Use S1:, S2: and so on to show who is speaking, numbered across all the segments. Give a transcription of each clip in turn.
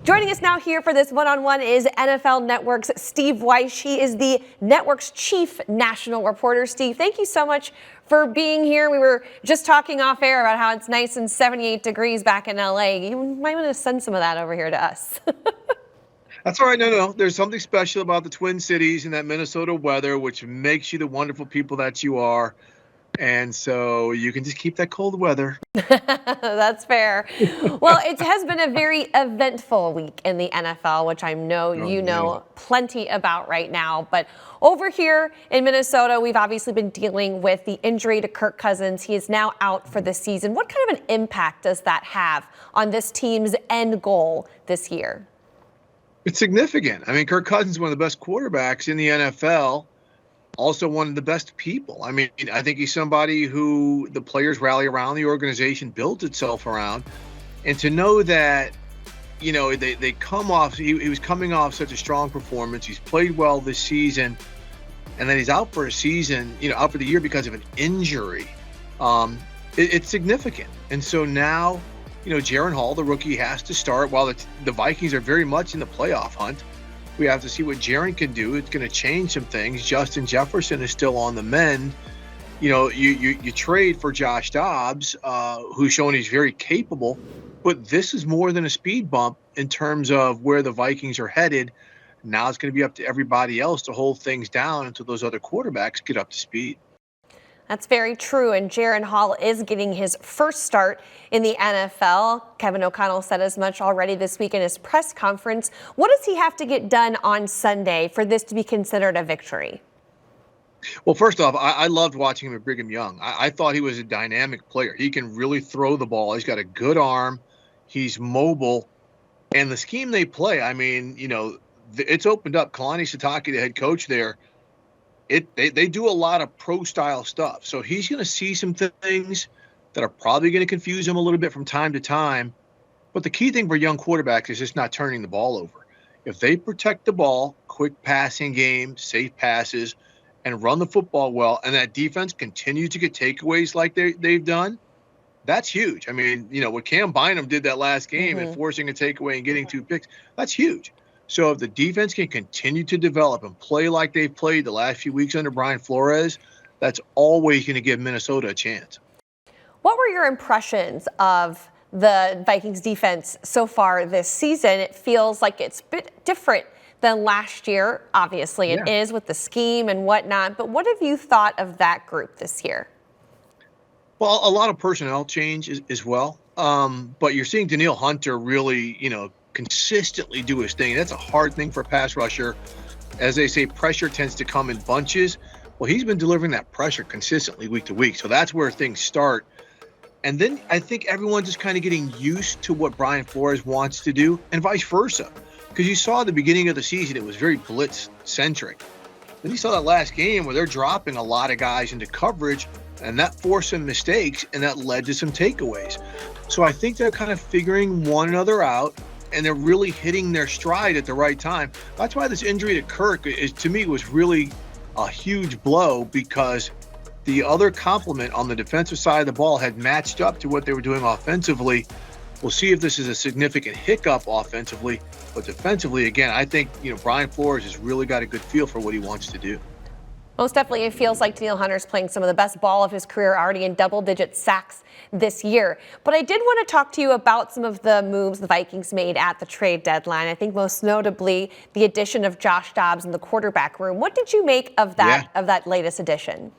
S1: Joining us now here for this one-on-one is NFL Network's Steve Wyche. He is the network's chief national reporter. Steve, thank you so much for being here. We were just talking off air about how it's nice and 78 degrees back in LA. You might want to send some of that over here to us.
S2: That's all right. No. There's something special about the Twin Cities and that Minnesota weather, which makes you the wonderful people that you are. And so you can just keep that cold weather.
S1: That's fair. Well, it has been a very eventful week in the NFL, which I know you know plenty about right now. But over here in Minnesota, we've obviously been dealing with the injury to Kirk Cousins. He is now out for the season. What kind of an impact does that have on this team's end goal this year?
S2: It's significant. I mean, Kirk Cousins is one of the best quarterbacks in the NFL. Also one of the best people. I mean, I think he's somebody who the players rally around, the organization built itself around. And to know that, you know, they come off, he was coming off such a strong performance. He's played well this season. And then he's out for a season, you know, out for the year because of an injury. It's significant. And so now, you know, Jaren Hall, the rookie, has to start while the Vikings are very much in the playoff hunt. We have to see what Jaren can do. It's going to change some things. Justin Jefferson is still on the mend. You know, you trade for Josh Dobbs, who's shown he's very capable, but this is more than a speed bump in terms of where the Vikings are headed. Now it's going to be up to everybody else to hold things down until those other quarterbacks get up to speed.
S1: That's very true, and Jaren Hall is getting his first start in the NFL. Kevin O'Connell said as much already this week in his press conference. What does he have to get done on Sunday for this to be considered a victory?
S2: Well, first off, I loved watching him at Brigham Young. I thought he was a dynamic player. He can really throw the ball. He's got a good arm. He's mobile. And the scheme they play, I mean, you know, it's opened up. Kalani Sitake, the head coach there, they do a lot of pro-style stuff. So he's going to see some things that are probably going to confuse him a little bit from time to time. But the key thing for young quarterbacks is just not turning the ball over. If they protect the ball, quick passing game, safe passes, and run the football well, and that defense continues to get takeaways like they've done, that's huge. I mean, you know, what Cam Bynum did that last game and forcing a takeaway and getting 2 picks, that's huge. So if the defense can continue to develop and play like they've played the last few weeks under Brian Flores, that's always going to give Minnesota a chance.
S1: What were your impressions of the Vikings defense so far this season? It feels like it's a bit different than last year. Obviously, it is with the scheme and whatnot. But what have you thought of that group this year?
S2: Well, a lot of personnel change as well. But you're seeing Danielle Hunter really, you know, consistently do his thing. That's a hard thing for a pass rusher. As they say, pressure tends to come in bunches. Well, he's been delivering that pressure consistently week to week. So that's where things start. And then I think everyone's just kind of getting used to what Brian Flores wants to do and vice versa. Because you saw at the beginning of the season, it was very blitz-centric. Then you saw that last game where they're dropping a lot of guys into coverage, and that forced some mistakes, and that led to some takeaways. So I think they're kind of figuring one another out, and they're really hitting their stride at the right time. That's why this injury to Kirk, to me, was really a huge blow, because the other complement on the defensive side of the ball had matched up to what they were doing offensively. We'll see if this is a significant hiccup offensively, but defensively, again, I think, you know, Brian Flores has really got a good feel for what he wants to do.
S1: Most definitely, it feels like Danielle Hunter's playing some of the best ball of his career, already in double-digit sacks this year. But I did want to talk to you about some of the moves the Vikings made at the trade deadline. I think most notably the addition of Josh Dobbs in the quarterback room. What did you make of that latest addition?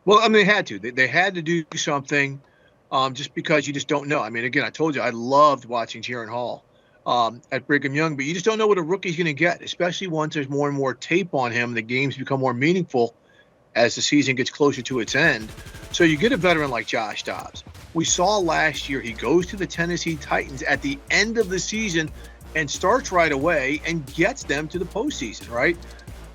S2: Well, I mean, they had to. They had to do something just because you just don't know. I mean, again, I told you I loved watching Jaren Hall at Brigham Young, but you just don't know what a rookie's going to get, especially once there's more and more tape on him. The games become more meaningful as the season gets closer to its end. So you get a veteran like Josh Dobbs. We saw last year he goes to the Tennessee Titans at the end of the season and starts right away and gets them to the postseason, right?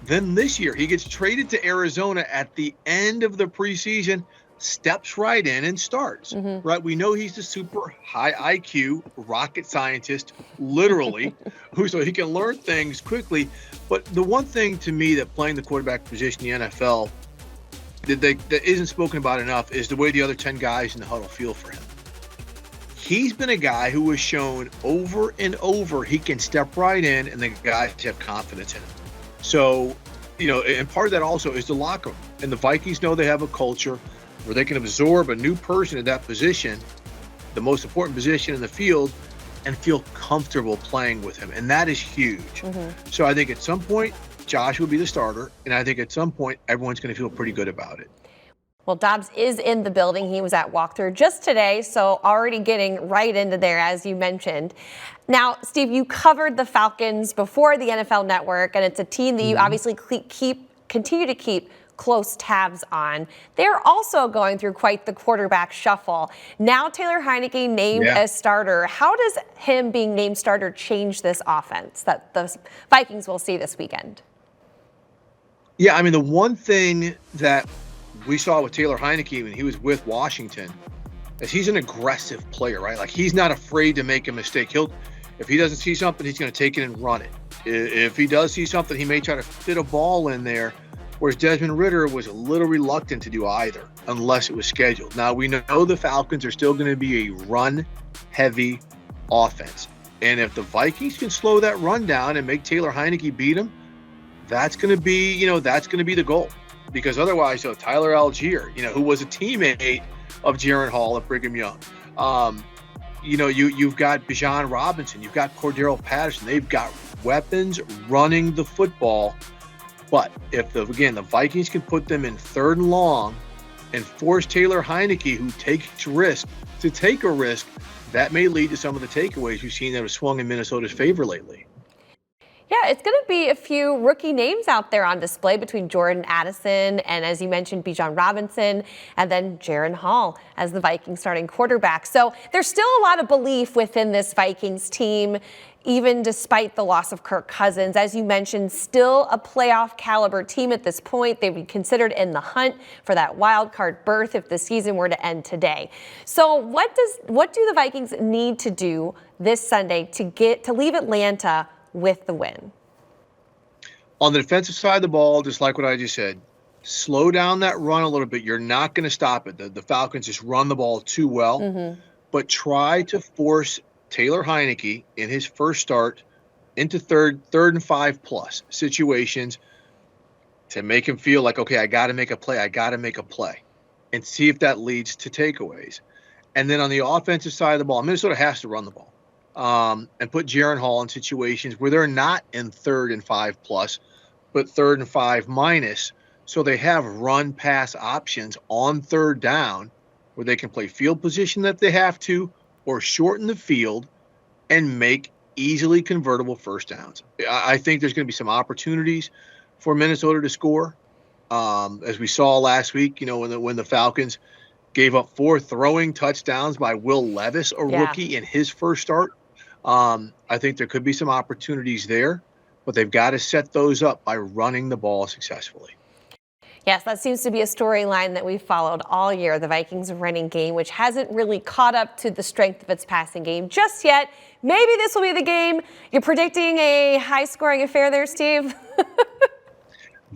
S2: Then this year he gets traded to Arizona at the end of the preseason, steps right in and starts, right? We know he's the super high IQ rocket scientist, literally, so he can learn things quickly. But the one thing to me that playing the quarterback position in the NFL that isn't spoken about enough is the way the other 10 guys in the huddle feel for him. he's been a guy who has shown over and over he can step right in and the guys have confidence in him. So, and part of that also is the locker room. And the Vikings know they have a culture where they can absorb a new person in that position, the most important position in the field, and feel comfortable playing with him. And that is huge. So I think at some point, Josh will be the starter. And I think at some point, everyone's going to feel pretty good about it.
S1: Well, Dobbs is in the building. He was at walkthrough just today, so already getting right into there, as you mentioned. Now, Steve, you covered the Falcons before the NFL Network, and it's a team that you obviously continue to keep close tabs on. They're also going through quite the quarterback shuffle. Now Taylor Heinicke named as starter. How does him being named starter change this offense that the Vikings will see this weekend?
S2: Yeah, I mean, the one thing that we saw with Taylor Heinicke when he was with Washington is he's an aggressive player, right? Like, he's not afraid to make a mistake. If he doesn't see something, he's going to take it and run it. If he does see something, he may try to fit a ball in there, whereas Desmond Ridder was a little reluctant to do either unless it was scheduled. Now, we know the Falcons are still going to be a run-heavy offense. And if the Vikings can slow that run down and make Taylor Heinicke beat him, that's going to be, that's going to be the goal. Because otherwise, Tyler Algier, who was a teammate of Jaren Hall at Brigham Young, you've got Bijan Robinson, you've got Cordero Patterson. They've got weapons running the football. But if the Vikings can put them in 3rd and long and force Taylor Heinicke, who takes risk, to take a risk, that may lead to some of the takeaways we've seen that have swung in Minnesota's favor lately.
S1: Yeah, it's going to be a few rookie names out there on display between Jordan Addison and, as you mentioned, Bijan Robinson, and then Jaren Hall as the Vikings starting quarterback. So there's still a lot of belief within this Vikings team, even despite the loss of Kirk Cousins. As you mentioned, still a playoff caliber team at this point. They'd be considered in the hunt for that wild card berth if the season were to end today. So what do the Vikings need to do this Sunday to leave Atlanta with the win?
S2: On the defensive side of the ball, just like what I just said, slow down that run a little bit. You're not going to stop it. The Falcons just run the ball too well. But try to force Taylor Heinicke in his first start into third and 5+ situations to make him feel like, okay, I got to make a play, and see if that leads to takeaways. And then on the offensive side of the ball, Minnesota has to run the ball. And put Jaren Hall in situations where they're not in 3rd and 5+, but 3rd and 5-, so they have run-pass options on 3rd down where they can play field position if they have to, or shorten the field and make easily convertible first downs. I think there's going to be some opportunities for Minnesota to score, as we saw last week. When the Falcons gave up 4 throwing touchdowns by Will Levis, a rookie, in his first start. I think there could be some opportunities there, but they've got to set those up by running the ball successfully.
S1: Yes, that seems to be a storyline that we've followed all year, the Vikings running game, which hasn't really caught up to the strength of its passing game just yet. Maybe this will be the game. You're predicting a high-scoring affair there, Steve?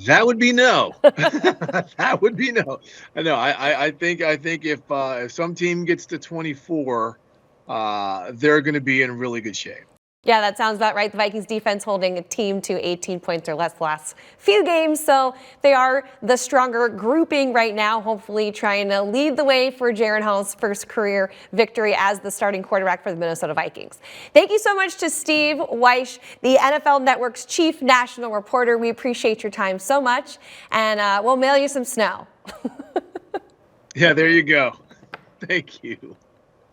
S2: That would be no. That would be no. No, I think if some team gets to 24, they're going to be in really good shape.
S1: Yeah, that sounds about right. The Vikings defense holding a team to 18 points or less the last few games, so they are the stronger grouping right now, hopefully trying to lead the way for Jaren Hall's first career victory as the starting quarterback for the Minnesota Vikings. Thank you so much to Steve Wyche, the NFL Network's chief national reporter. We appreciate your time so much, and we'll mail you some snow.
S2: Yeah, there you go. Thank you.